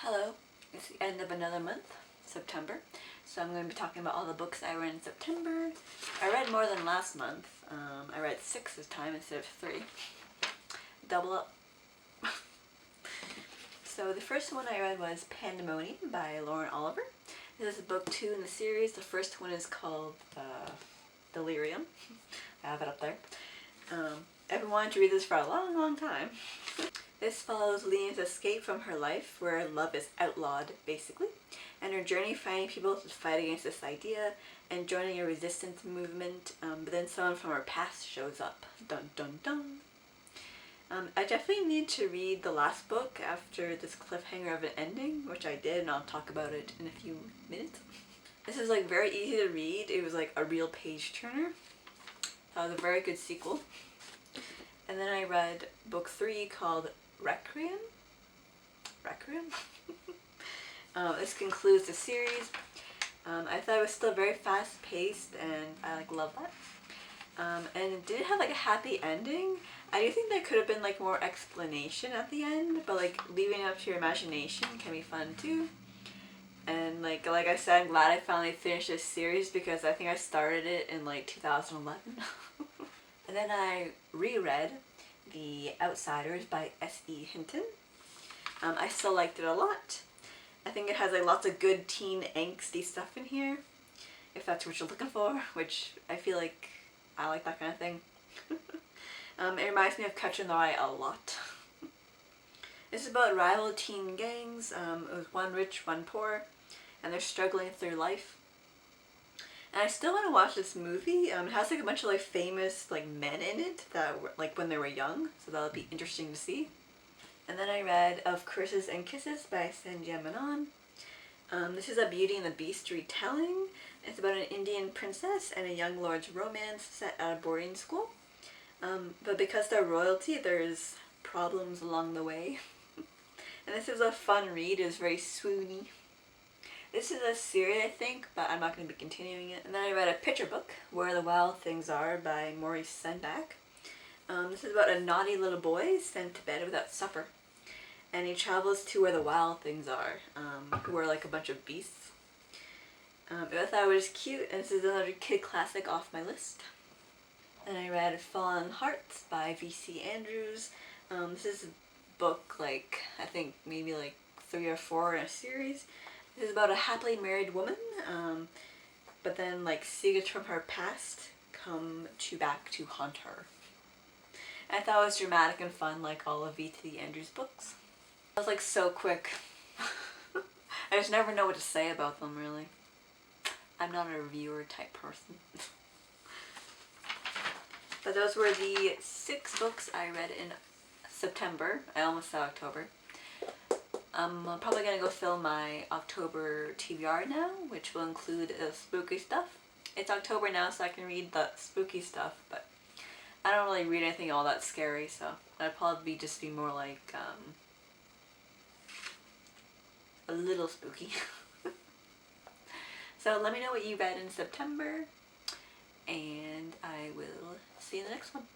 Hello, it's the end of another month, September, so I'm going to be talking about all the books I read in September. I read more than last month. I read 6 this time instead of 3. Double up. So the first one I read was Pandemonium by Lauren Oliver. This is book 2 in the series. The first one is called Delirium. I have it up there. I've been wanting to read this for a long time. This follows Lena's escape from her life where love is outlawed, basically, and her journey finding people to fight against this idea and joining a resistance movement, but then someone from her past shows up. Dun dun dun. I definitely need to read the last book after this cliffhanger of an ending, which I did, and I'll talk about it in a few minutes. This is like very easy to read. It was like a real page turner. That was a very good sequel. And then I read book 3 called Requiem? This concludes the series. I thought it was still very fast paced and I love that. And it did have a happy ending. I do think there could have been more explanation at the end, but leaving it up to your imagination can be fun too. And like I said, I'm glad I finally finished this series because I think I started it in 2011. And then I reread The Outsiders by S.E. Hinton. I still liked it a lot. I think it has lots of good teen angsty stuff in here, if that's what you're looking for, which I feel like I like that kind of thing. It reminds me of Catcher in the Rye a lot. This is about rival teen gangs. It was one rich, one poor, and they're struggling through life. And I still want to watch this movie. It has a bunch of famous men in it that were when they were young, so that'll be interesting to see. And then I read Of Curses and Kisses by Sandhya Menon. This is a Beauty and the Beast retelling. It's about an Indian princess and a young lord's romance set at a boarding school. But because they're royalty, there's problems along the way. And this is a fun read. It's very swoony. This is a series, I think, but I'm not going to be continuing it. And then I read a picture book, Where the Wild Things Are by Maurice Sendak. This is about a naughty little boy sent to bed without supper. And he travels to where the wild things are, who are a bunch of beasts. I thought it was cute, and this is another kid classic off my list. And I read Fallen Hearts by V.C. Andrews. This is a book, I think maybe 3 or 4 in a series. This is about a happily married woman, but then secrets from her past come back to haunt her. And I thought it was dramatic and fun like all of V.T. Andrews' books. It was so quick. I just never know what to say about them, really. I'm not a reviewer type person. But those were the 6 books I read in September. I almost said October. I'm probably going to go film my October TBR now, which will include spooky stuff. It's October now, so I can read the spooky stuff, but I don't really read anything all that scary, so that'd probably just be more a little spooky. So let me know what you read in September, and I will see you in the next one.